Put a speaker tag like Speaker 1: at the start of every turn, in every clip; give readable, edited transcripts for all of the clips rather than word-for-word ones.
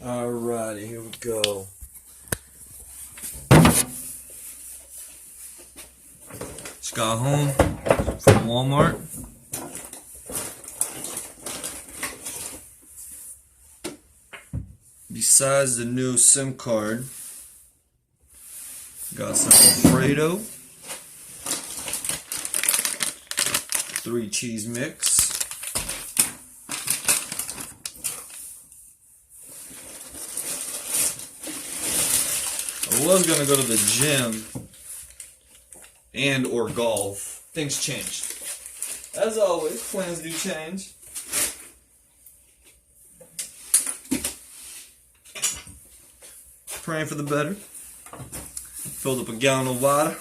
Speaker 1: Alrighty, here we go. Just got home from Walmart. Besides the new SIM card, got some Alfredo, 3 cheese mix. I was gonna go to the gym and or golf. Things changed. As always, plans do change. Praying for the better. Filled up a gallon of water.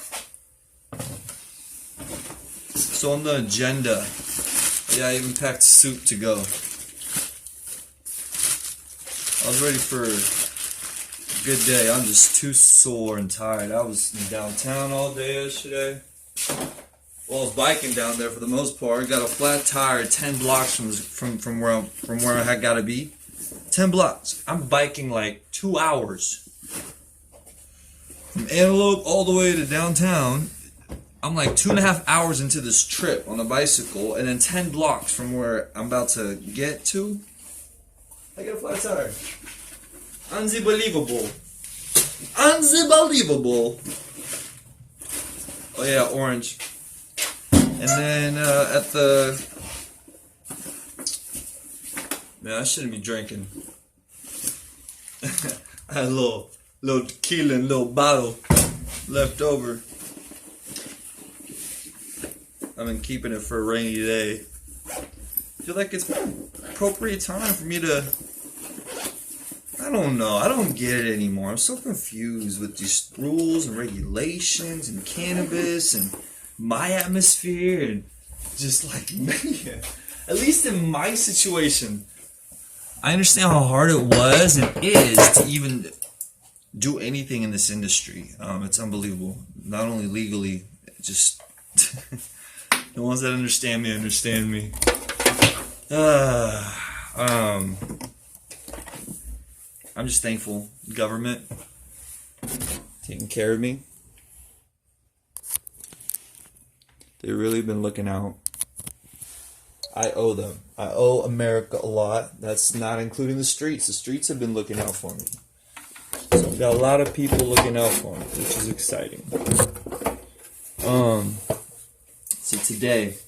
Speaker 1: So on the agenda, yeah, I even packed soup to go. I was ready for a good day. I'm just too sore and tired. I was in downtown all day yesterday. Well, I was biking down there for the most part. Got a flat tire 10 blocks from where I had gotta be. 10 blocks. I'm biking like 2 hours. From Antelope all the way to downtown. I'm like 2.5 hours into this trip on a bicycle, and then 10 blocks from where I'm about to get to, I get a flat tire. Unbelievable. Unbelievable. Oh yeah, orange. And then at the... Man, I shouldn't be drinking. I had a little tequila and a little bottle left over. I've been keeping it for a rainy day. I feel like it's appropriate time for me to... I don't know. I don't get it anymore. I'm so confused with these rules and regulations and cannabis and my atmosphere and just like, man. At least in my situation, I understand how hard it was and is to even do anything in this industry. It's unbelievable. Not only legally, just the ones that understand me. I'm just thankful. Government taking care of me. They've really been looking out. I owe them. I owe America a lot. That's not including the streets. The streets have been looking out for me. So I've got a lot of people looking out for me, which is exciting. So today,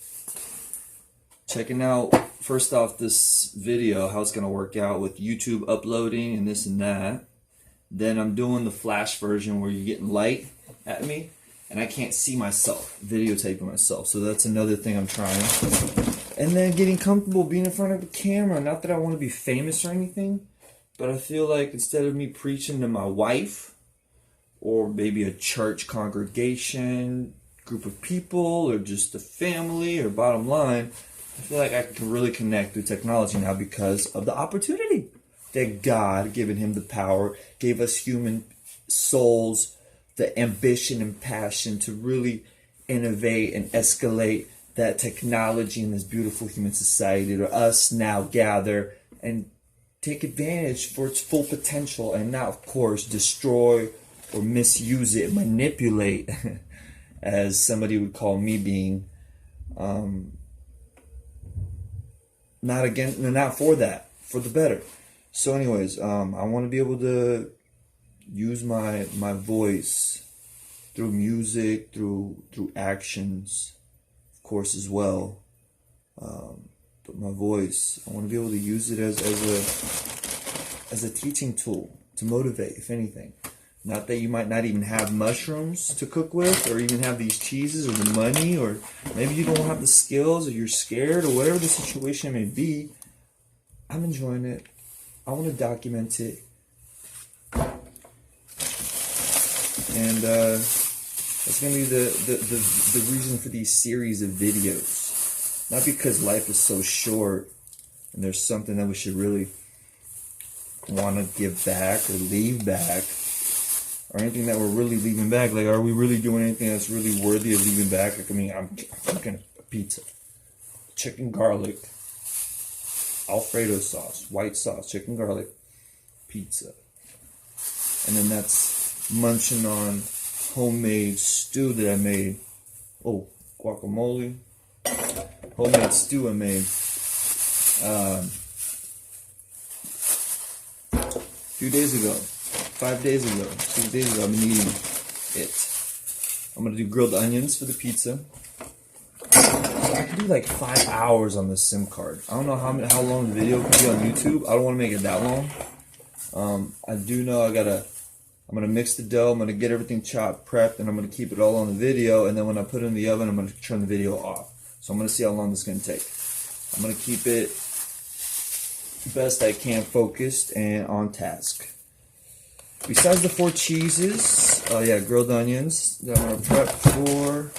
Speaker 1: checking out first off this video, how it's going to work out with YouTube uploading and this and that. Then I'm doing the flash version where you're getting light at me and I can't see myself, videotaping myself. So that's another thing I'm trying. And then getting comfortable being in front of a camera. Not that I want to be famous or anything, but I feel like instead of me preaching to my wife or maybe a church congregation, group of people, or just a family, or bottom line, I feel like I can really connect through technology now because of the opportunity that God, given him the power, gave us human souls the ambition and passion to really innovate and escalate that technology in this beautiful human society, to us now gather and take advantage for its full potential and not, of course, destroy or misuse it, manipulate, as somebody would call me being not for that, for the better. So anyways, I want to be able to use my voice through music, through actions, of course, as well. But my voice, I want to be able to use it as a teaching tool to motivate, if anything. Not that you might not even have mushrooms to cook with, or even have these cheeses, or the money, or maybe you don't have the skills, or you're scared, or whatever the situation may be. I'm enjoying it. I want to document it. And that's going to be the reason for these series of videos. Not because life is so short and there's something that we should really want to give back or leave back, or anything that we're really leaving back. Like, are we really doing anything that's really worthy of leaving back? Like, I mean, I'm cooking a pizza, chicken garlic, Alfredo sauce, white sauce, chicken garlic, pizza. And then that's munching on homemade stew that I made. Oh, guacamole. Homemade stew I made. A few days ago. 5 days ago. 6 days ago I've been eating it. I'm going to do grilled onions for the pizza. I can do like 5 hours on this SIM card. I don't know how long the video can be on YouTube. I don't want to make it that long. I do know I'm going to mix the dough. I'm going to get everything chopped, prepped, and I'm going to keep it all on the video. And then when I put it in the oven, I'm going to turn the video off. So I'm going to see how long this is going to take. I'm going to keep it best I can focused and on task. Besides the 4 cheeses, grilled onions that I'm going to prep for.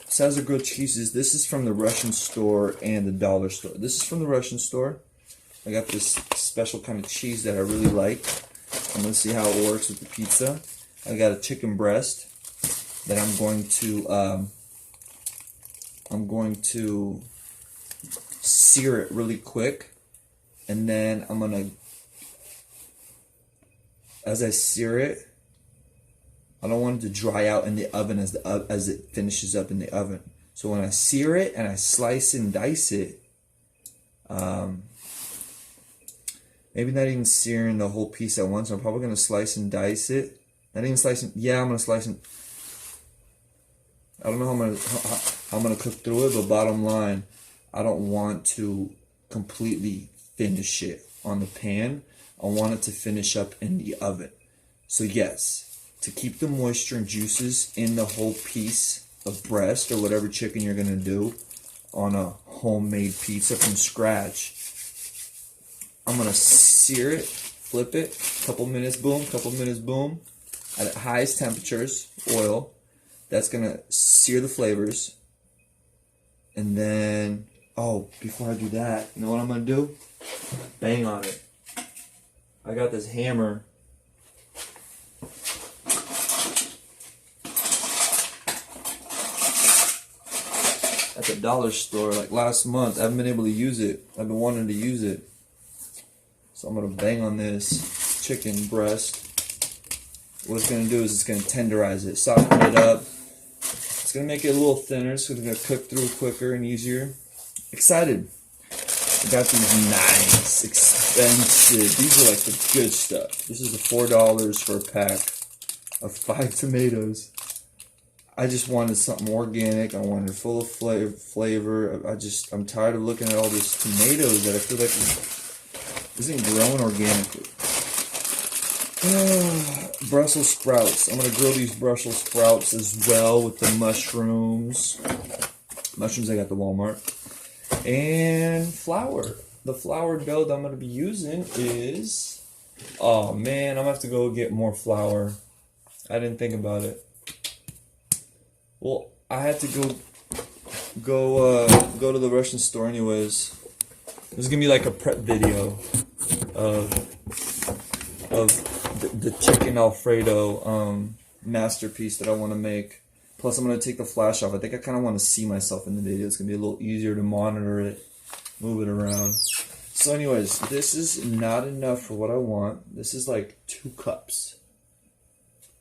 Speaker 1: Besides the grilled cheeses, this is from the Russian store and the dollar store. This is from the Russian store. I got this special kind of cheese that I really like. I'm going to see how it works with the pizza. I got a chicken breast that I'm going to sear it really quick, and then I'm going to, as I sear it, I don't want it to dry out in the oven as it finishes up in the oven. So when I sear it and I slice and dice it, maybe not even searing the whole piece at once. I'm probably going to slice and dice it. Not even slicing. Yeah, I'm going to slice and. I don't know how I'm going to cook through it, but bottom line, I don't want to completely finish it on the pan. I want it to finish up in the oven. So yes, to keep the moisture and juices in the whole piece of breast or whatever chicken you're going to do on a homemade pizza from scratch, I'm going to sear it, flip it, couple minutes boom, at highest temperatures, oil. That's going to sear the flavors. And then, before I do that, you know what I'm going to do? Bang on it. I got this hammer. At the dollar store, like last month. I haven't been able to use it. I've been wanting to use it. So I'm going to bang on this chicken breast. What it's going to do is it's going to tenderize it, soften it up. It's going to make it a little thinner, so it's going to cook through quicker and easier. Excited. I got these nice, expensive. These are like the good stuff. This is the $4 for a pack of 5 tomatoes. I just wanted something organic. I wanted full of flavor. I'm tired of looking at all these tomatoes that I feel like isn't grown organically. Brussels sprouts. I'm going to grill these Brussels sprouts as well with the mushrooms. Mushrooms I got at the Walmart. And flour. The flour dough that I'm going to be using is... Oh man, I'm going to have to go get more flour. I didn't think about it. Well, I had to go to the Russian store anyways. There's going to be like a prep video of the chicken Alfredo masterpiece that I want to make. Plus, I'm going to take the flash off. I think I kind of want to see myself in the video. It's going to be a little easier to monitor it, move it around. So anyways, this is not enough for what I want. This is like 2 cups.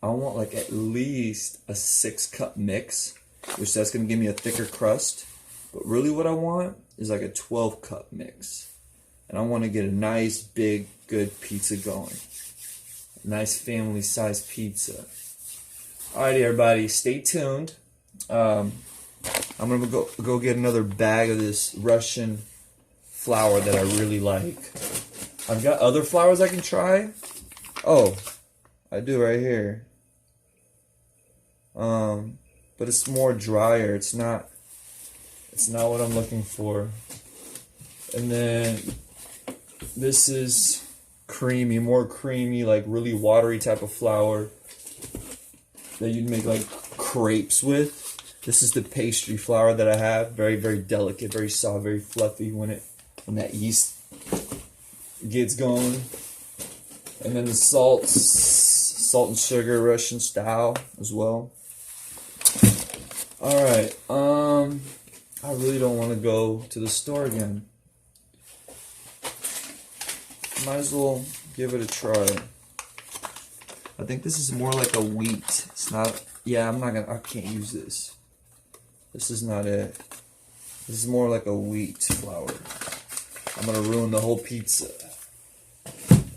Speaker 1: I want like at least a 6-cup mix, which that's going to give me a thicker crust. But really what I want is like a 12-cup mix. And I want to get a nice, big, good pizza going. A nice family-sized pizza. Alrighty, everybody, stay tuned. I'm going to go get another bag of this Russian flour that I really like. I've got other flours I can try. Oh, I do right here. But it's more drier. It's not what I'm looking for. And then this is creamy, more creamy, like really watery type of flour that you'd make like crepes with. This is the pastry flour that I have. Very, very delicate, very soft, very fluffy when that yeast gets going. And then the salt and sugar, Russian style as well. Alright, I really don't want to go to the store again. Might as well give it a try. I think this is more like a wheat. It's not. Yeah, I can't use this. This is not it. This is more like a wheat flour. I'm gonna ruin the whole pizza.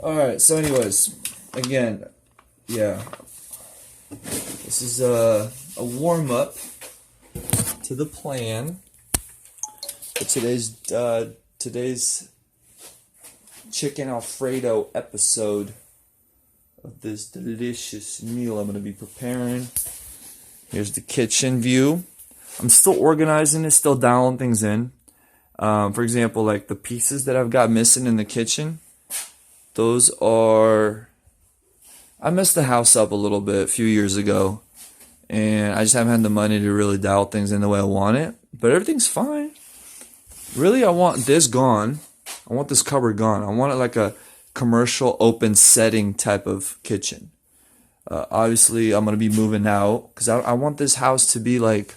Speaker 1: Alright, so anyways, again, yeah. This is a warm-up to the plan for today's chicken Alfredo episode of this delicious meal I'm going to be preparing. Here's the kitchen view. I'm still organizing it, still dialing things in. For example, like the pieces that I've got missing in the kitchen, those are... I messed the house up a little bit a few years ago, and I just haven't had the money to really dial things in the way I want it, but everything's fine. Really, I want this gone. I want this cupboard gone. I want it like a commercial open setting type of kitchen. Obviously, I'm going to be moving out because I want this house to be like,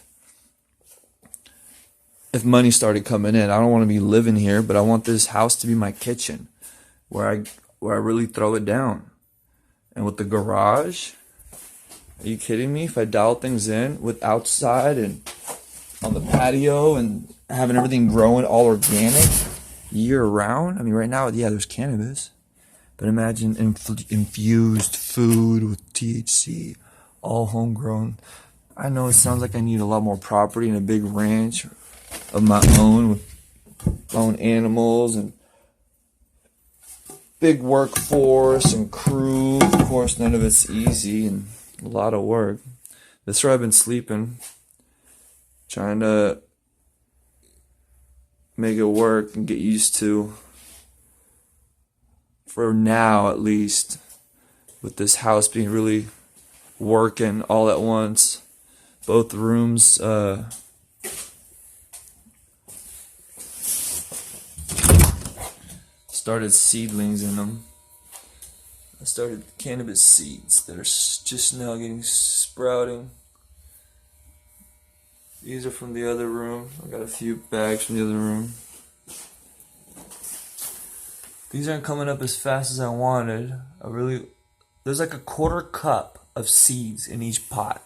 Speaker 1: if money started coming in, I don't want to be living here, but I want this house to be my kitchen where I really throw it down. And with the garage, are you kidding me? If I dial things in with outside and on the patio and having everything growing all organic year round. I mean, right now, yeah, there's cannabis. But imagine infused food with THC, all homegrown. I know it sounds like I need a lot more property and a big ranch of my own with my own animals and big workforce and crew. Of course, none of it's easy and a lot of work. That's where I've been sleeping, trying to make it work and get used to, for now at least, with this house being really working all at once. Both rooms started seedlings in them. I started cannabis seeds that are just now getting sprouting. These are from the other room. I got a few bags from the other room. These aren't coming up as fast as I wanted. There's like a quarter cup of seeds in each pot.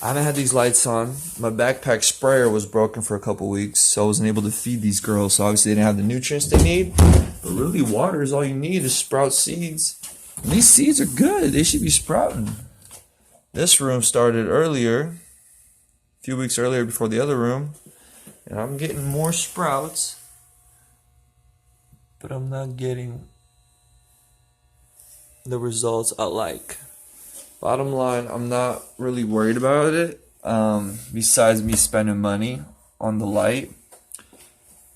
Speaker 1: I haven't had these lights on. My backpack sprayer was broken for a couple weeks, so I wasn't able to feed these girls. So obviously they didn't have the nutrients they need. But really, water is all you need to sprout seeds. And these seeds are good. They should be sprouting. This room started earlier, a few weeks earlier before the other room. And I'm getting more sprouts. But I'm not getting the results I like. Bottom line, I'm not really worried about it, besides me spending money on the light.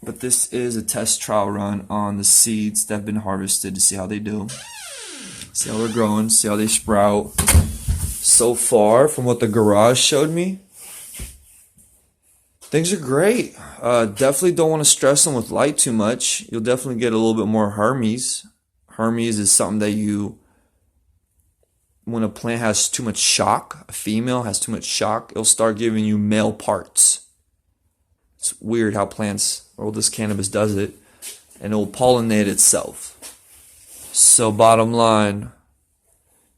Speaker 1: But this is a test trial run on the seeds that have been harvested to see how they do. See how they're growing, see how they sprout. So far, from what the garage showed me, things are great. Definitely don't want to stress them with light too much. You'll definitely get a little bit more Hermes. Hermes is something that when a plant has too much shock, a female has too much shock, it'll start giving you male parts. It's weird how this cannabis does it, and it will pollinate itself. So bottom line,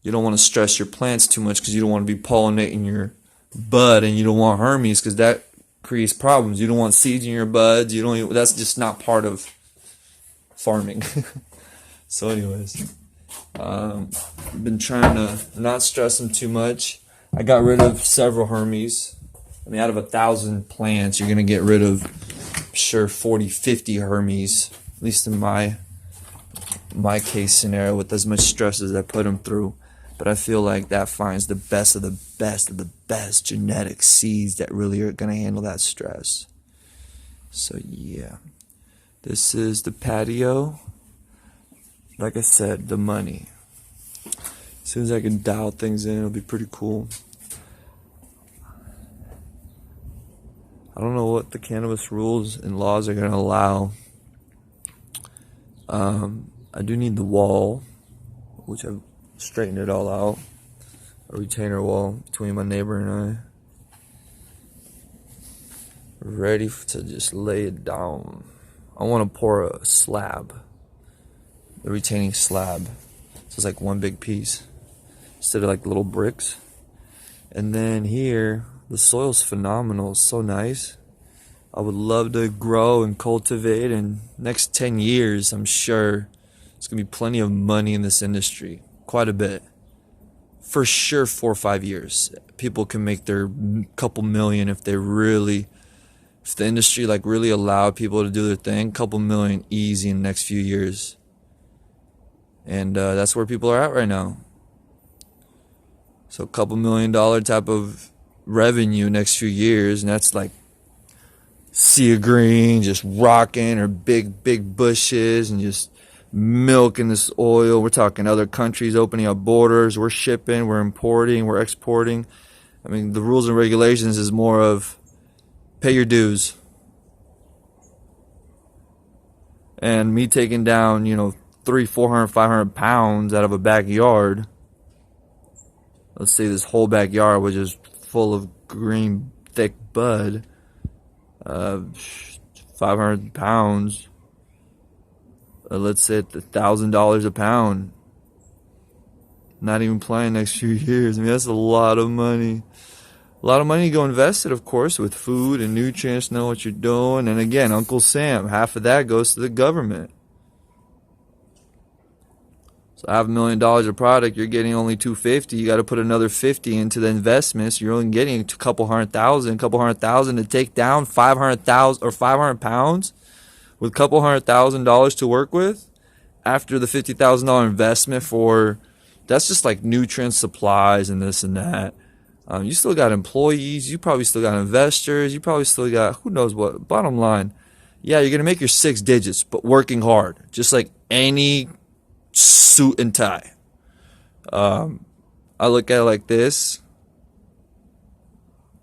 Speaker 1: you don't want to stress your plants too much because you don't want to be pollinating your bud, and you don't want Hermes because that creates problems. You don't want seeds in your buds. That's just not part of farming. So anyways, I've been trying to not stress them too much. I got rid of several Hermes. I mean, out of 1,000 plants, you're going to get rid of, I'm sure, 40, 50 Hermes, at least in my case scenario, with as much stress as I put them through. But I feel like that finds the best of the best of the best genetic seeds that really are going to handle that stress. So yeah, this is the patio. Like I said, the money. As soon as I can dial things in, it'll be pretty cool. I don't know what the cannabis rules and laws are going to allow. I do need the wall, which I've straightened it all out. A retainer wall between my neighbor and I. Ready to just lay it down. I want to pour a slab. the retaining slab. So it's like one big piece instead of like little bricks. And then here, the soil's phenomenal. It's so nice. I would love to grow and cultivate, and next 10 years, I'm sure there's going to be plenty of money in this industry. Quite a bit. For sure, 4 or 5 years. People can make their couple million if they really, if the industry like really allowed people to do their thing, couple million easy in the next few years. And that's where people are at right now. So $2 million type of revenue next few years, and that's like sea of green, just rocking, or big bushes, and just milking this oil. We're talking other countries opening up borders. We're shipping, we're importing, we're exporting. I mean, the rules and regulations is more of pay your dues. And me taking down, 300, 400, 500 pounds out of a backyard. Let's say this whole backyard was just full of green, thick bud. 500 pounds. Let's say it's $1,000 a pound. Not even playing next few years. I mean, that's a lot of money. A lot of money to go invested, of course, with food and nutrients, know what you're doing. And again, Uncle Sam, half of that goes to the government. So $500,000 of product, you're getting only $250. You got to put another $50 into the investments. You're only getting a couple hundred thousand to take down 500,000 or 500 pounds with a couple $100,000 to work with. After the $50,000 investment for, that's just like nutrient supplies and this and that. You still got employees. You probably still got investors. You probably still got who knows what. Bottom line, yeah, you're gonna make your 6 digits, but working hard, just like any suit and tie. I look at it like this.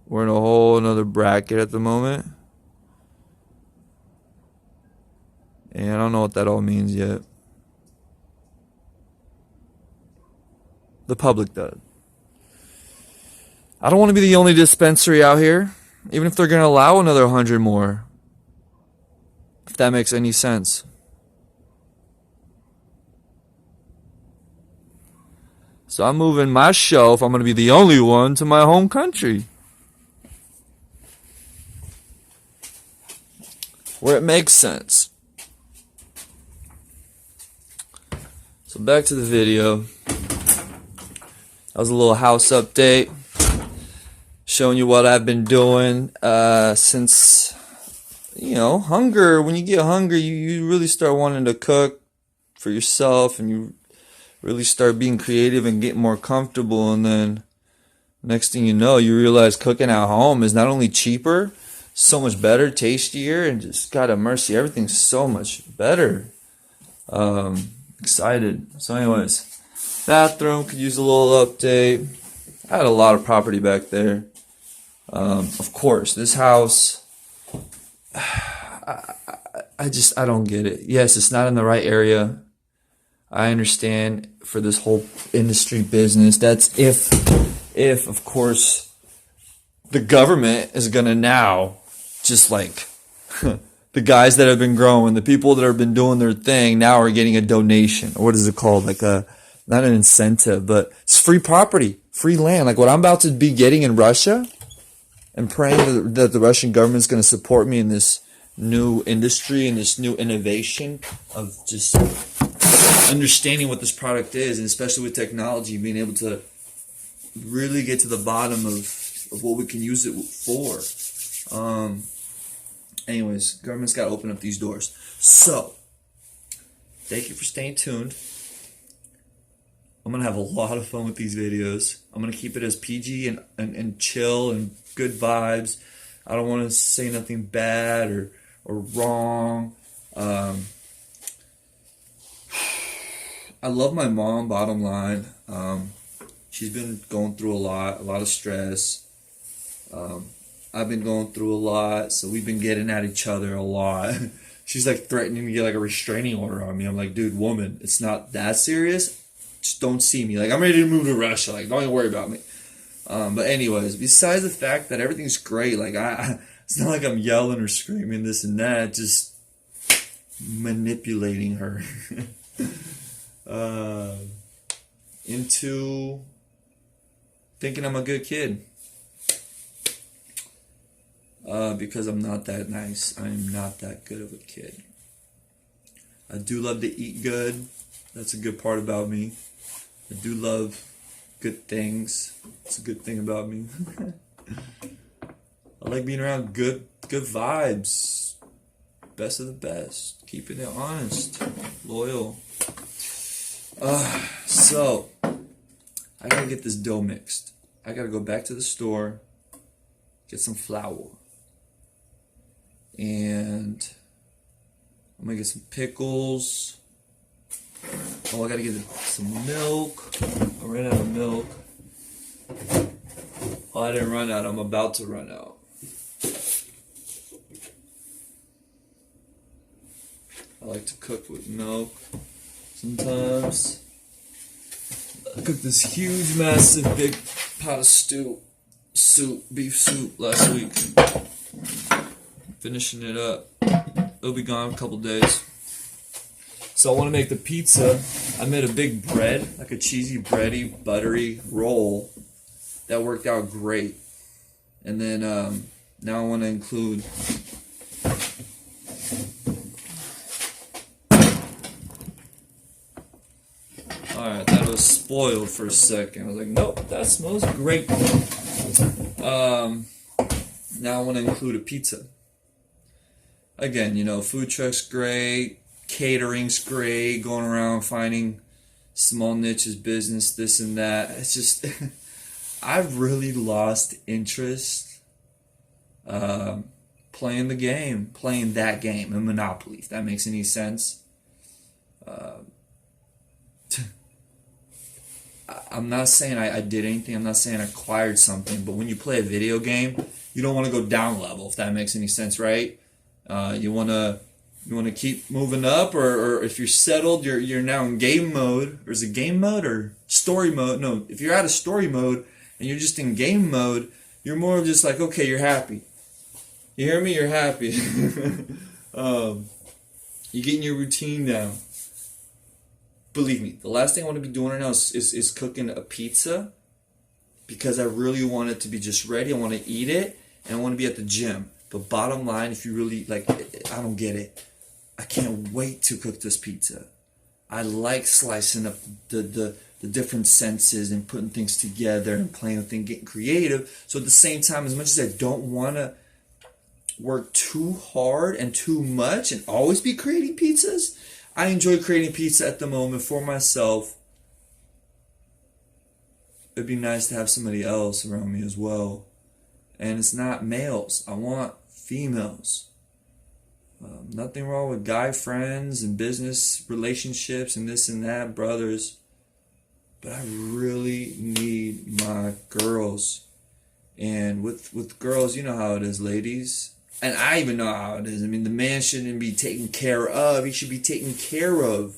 Speaker 1: We're in a whole another bracket at the moment. And I don't know what that all means yet. The public does. I don't want to be the only dispensary out here, even if they're going to allow another 100 more. If that makes any sense. So I'm moving my show, if I'm going to be the only one, to my home country, where it makes sense. So back to the video. That was a little house update, showing you what I've been doing since, hunger. When you get hungry, you really start wanting to cook for yourself, and you really start being creative and get more comfortable. And then next thing you know, you realize cooking at home is not only cheaper, so much better, tastier, and just God have mercy, everything's so much better. Excited. So anyways, bathroom could use a little update. I had a lot of property back there. Of course, this house, I don't get it. Yes, it's not in the right area. I understand for this whole industry business. That's if of course the government is gonna now just like the guys that have been growing, the people that have been doing their thing now are getting a donation. Or what is it called? Like not an incentive, but it's free property, free land. Like what I'm about to be getting in Russia, and praying that the Russian government is going to support me in this new industry and this new innovation of just understanding what this product is, and especially with technology, being able to really get to the bottom of what we can use it for. Anyways, government's got to open up these doors. So, thank you for staying tuned. I'm going to have a lot of fun with these videos. I'm going to keep it as PG and chill and good vibes. I don't want to say nothing bad or wrong. I love my mom, bottom line. She's been going through a lot of stress. I've been going through a lot, so we've been getting at each other a lot. She's like threatening to get like a restraining order on me. I'm like, dude, woman, it's not that serious. Just don't see me. Like, I'm ready to move to Russia. Like, don't even worry about me. But anyways, besides the fact that everything's great, like it's not like I'm yelling or screaming this and that, just manipulating her. to thinking I'm a good kid. Because I'm not that nice. I'm not that good of a kid. I do love to eat good. That's a good part about me. I do love good things. It's a good thing about me. I like being around good vibes. Best of the best. Keeping it honest. Loyal. So, I gotta get this dough mixed. I gotta go back to the store, get some flour. And I'm gonna get some pickles. Oh, I gotta get some milk. I ran out of milk. Oh, I didn't run out. I'm about to run out. I like to cook with milk. Sometimes I cooked this huge, massive, big pot of beef soup last week. Finishing it up. It'll be gone in a couple days. So I want to make the pizza. I made a big bread, like a cheesy, bready, buttery roll. That worked out great. And then now I want to include alright, that was spoiled for a second. I was like, nope, that smells great. Now I want to include a pizza. Again, you know, food truck's great, catering's great, going around finding small niches, business, this and that. It's just, I've really lost interest playing that game, in Monopoly, if that makes any sense. I'm not saying I did anything, I'm not saying I acquired something, but when you play a video game, you don't want to go down level, if that makes any sense, right? You want to keep moving up, or if you're settled, you're now in game mode. Or is it game mode or story mode? No, if you're out of story mode and you're just in game mode, you're more of just like, okay, you're happy. You hear me? You're happy. You're getting your routine down. Believe me, the last thing I want to be doing right now is cooking a pizza, because I really want it to be just ready. I want to eat it, and I want to be at the gym. But bottom line, if you really, like, I don't get it. I can't wait to cook this pizza. I like slicing up the different senses and putting things together and playing with things, getting creative. So at the same time, as much as I don't want to work too hard and too much and always be creating pizzas, I enjoy creating pizza at the moment for myself. It'd be nice to have somebody else around me as well. And it's not males. I want females. Nothing wrong with guy friends and business relationships and this and that, brothers. But I really need my girls. And with girls, you know how it is, ladies. And I even know how it is. I mean, the man shouldn't be taken care of. He should be taken care of.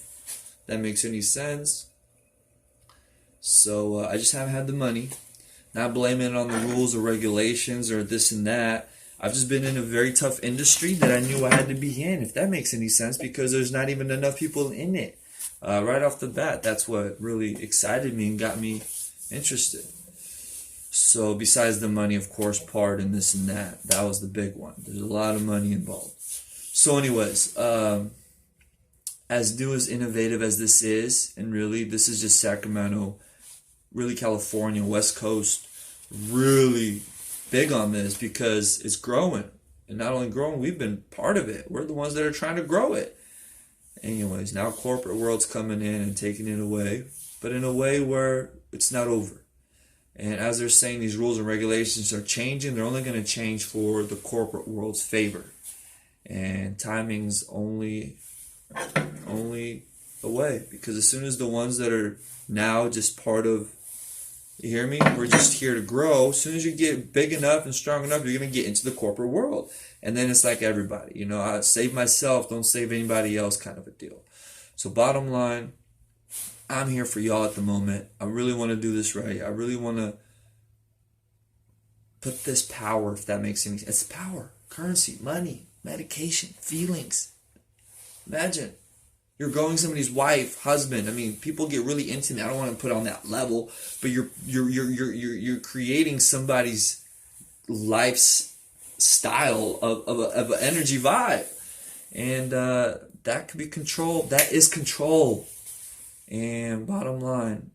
Speaker 1: That makes any sense. So I just haven't had the money. Not blaming it on the rules or regulations or this and that. I've just been in a very tough industry that I knew I had to be in, if that makes any sense, because there's not even enough people in it. Right off the bat, that's what really excited me and got me interested. So besides the money, of course, part and this and that, that was the big one. There's a lot of money involved. So anyways, as new, as innovative as this is, and really this is just Sacramento, really California, West Coast, really big on this because it's growing. And not only growing, we've been part of it. We're the ones that are trying to grow it. Anyways, now corporate world's coming in and taking it away, but in a way where it's not over. And as they're saying, these rules and regulations are changing. They're only going to change for the corporate world's favor. And timing's only a way. Because as soon as the ones that are now just part of, you hear me? We're just here to grow. As soon as you get big enough and strong enough, you're going to get into the corporate world. And then it's like everybody. You know, I save myself, don't save anybody else kind of a deal. So bottom line, I'm here for y'all at the moment. I really want to do this right. I really want to put this power, if that makes any sense. It's power, currency, money, medication, feelings. Imagine You're growing somebody's wife, husband. I mean, people get really intimate. I don't want to put on that level, but you're creating somebody's life's style of an energy vibe, and that could be control. That is control. And bottom line,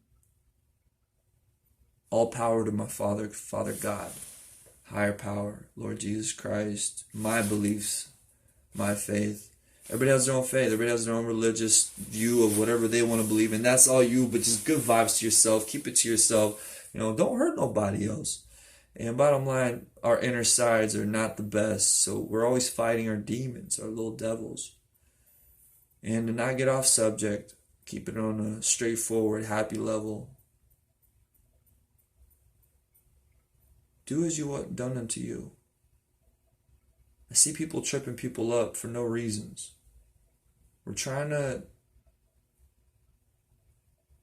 Speaker 1: all power to my Father God, higher power, Lord Jesus Christ, my beliefs, my faith. Everybody has their own faith. Everybody has their own religious view of whatever they want to believe in. That's all you, but just good vibes to yourself. Keep it to yourself. Don't hurt nobody else. And bottom line, our inner sides are not the best. So we're always fighting our demons, our little devils. And to not get off subject, keep it on a straightforward, happy level. Do as you want done unto you. I see people tripping people up for no reasons. We're trying to,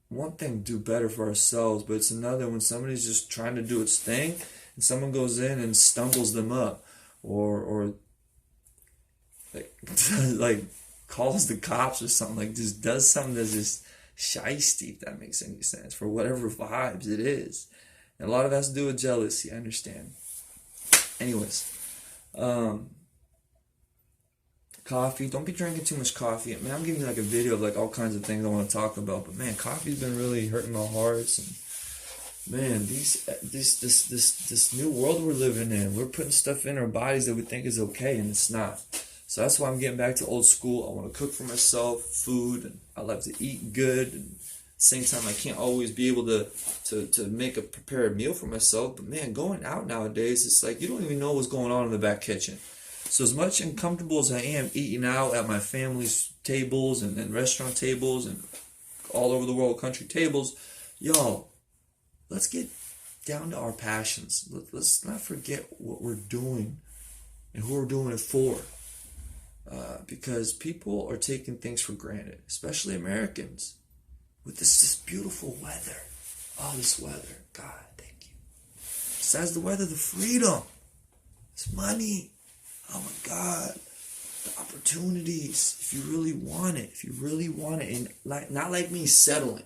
Speaker 1: one thing, do better for ourselves, but it's another when somebody's just trying to do its thing and someone goes in and stumbles them up or like calls the cops or something, like just does something that's just shiesty, if that makes any sense, for whatever vibes it is. And a lot of it has to do with jealousy, I understand. Anyways, coffee. Don't be drinking too much coffee. Man, I'm giving you like a video of like all kinds of things I want to talk about. But man, coffee's been really hurting my hearts. And man, this new world we're living in, we're putting stuff in our bodies that we think is okay, and it's not. So that's why I'm getting back to old school. I want to cook for myself, food, and I love to eat good. And at the same time, I can't always be able to prepare a meal for myself. But man, going out nowadays, it's like you don't even know what's going on in the back kitchen. So as much uncomfortable as I am eating out at my family's tables and restaurant tables and all over the world country tables, y'all, let's get down to our passions. Let's not forget what we're doing and who we're doing it for. Because people are taking things for granted, especially Americans, with this beautiful weather. Oh, this weather. God, thank you. Besides the weather, the freedom. It's money. Oh my God, the opportunities. If you really want it, and like not like me settling.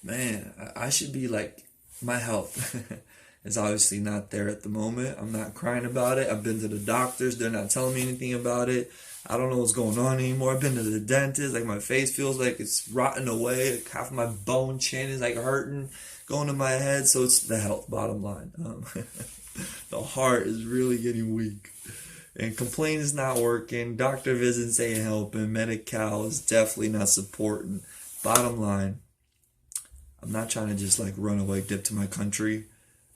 Speaker 1: Man, I should be like, my health is obviously not there at the moment. I'm not crying about it. I've been to the doctors. They're not telling me anything about it. I don't know what's going on anymore. I've been to the dentist. Like my face feels like it's rotting away. Like half of my bone chin is like hurting, going to my head. So it's the health, bottom line. The heart is really getting weak. And complaint is not working. Doctor visits ain't helping. Medi-Cal is definitely not supporting. Bottom line, I'm not trying to just like run away, dip to my country.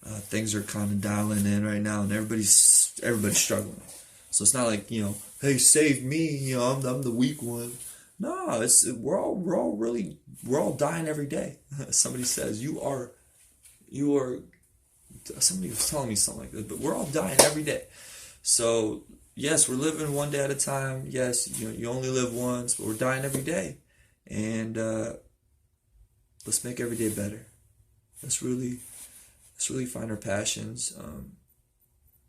Speaker 1: Things are kind of dialing in right now, and everybody's struggling. So it's not like, hey, save me. I'm the weak one. No, we're all dying every day. Somebody says you are. Somebody was telling me something like this, but we're all dying every day. So yes, we're living one day at a time. Yes, you only live once, but we're dying every day, and let's make every day better. Let's really find our passions.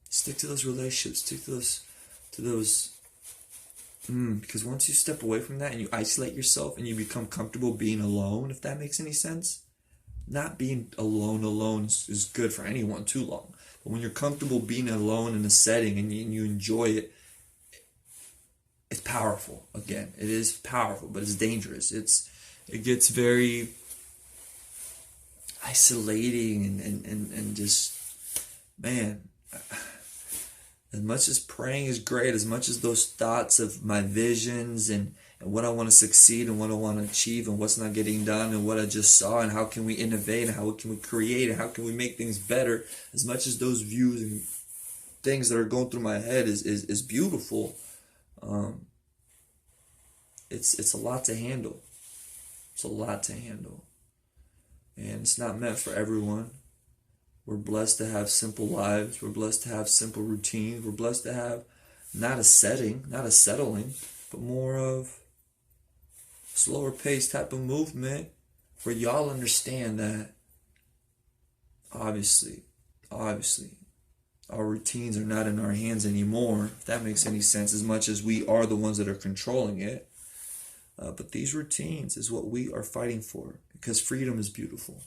Speaker 1: Stick to those relationships. Stick to those. Because once you step away from that and you isolate yourself and you become comfortable being alone, if that makes any sense. Not being alone is good for anyone too long. But when you're comfortable being alone in a setting and you enjoy it, it's powerful. Again, it is powerful, but it's dangerous. It gets very isolating and just, man, as much as praying is great, as much as those thoughts of my visions and what I want to succeed and what I want to achieve and what's not getting done and what I just saw and how can we innovate and how can we create and how can we make things better, as much as those views and things that are going through my head is beautiful, it's a lot to handle. It's a lot to handle. And it's not meant for everyone. We're blessed to have simple lives. We're blessed to have simple routines. We're blessed to have not a setting, not a settling, but more of slower pace type of movement where y'all understand that obviously Our routines are not in our hands anymore, if that makes any sense, as much as we are the ones that are controlling it. But these routines is what we are fighting for, because freedom is beautiful.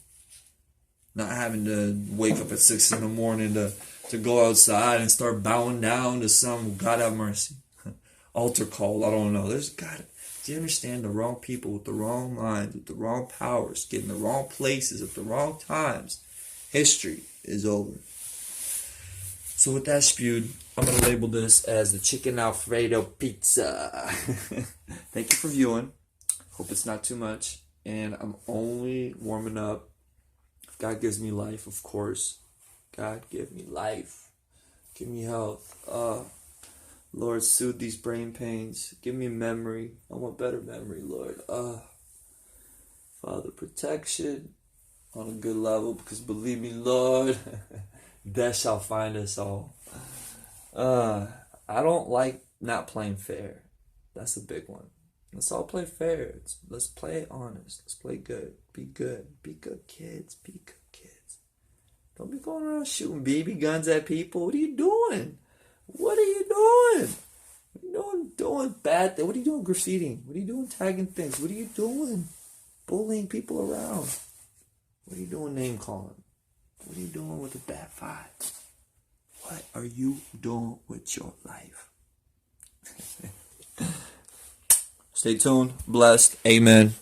Speaker 1: Not having to wake up at 6 in the morning to go outside and start bowing down to some, God have mercy, altar call. I don't know. Do you understand? The wrong people with the wrong minds, with the wrong powers, getting the wrong places at the wrong times. History is over. So with that spewed, I'm going to label this as the Chicken Alfredo Pizza. Thank you for viewing. Hope it's not too much. And I'm only warming up. If God gives me life, of course. God, give me life. Give me health. Lord, soothe these brain pains. Give me memory. I want better memory, Lord. Father, protection on a good level, because believe me, Lord, death shall find us all. I don't like not playing fair. That's a big one. Let's all play fair. Let's play honest. Let's play good. Be good. Be good kids. Be good kids. Don't be going around shooting BB guns at people. What are you doing? What are you doing? What are you doing bad things? What are you doing graffitiing? What are you doing tagging things? What are you doing bullying people around? What are you doing name calling? What are you doing with a bad vibe? What are you doing with your life? Stay tuned. Blessed. Amen.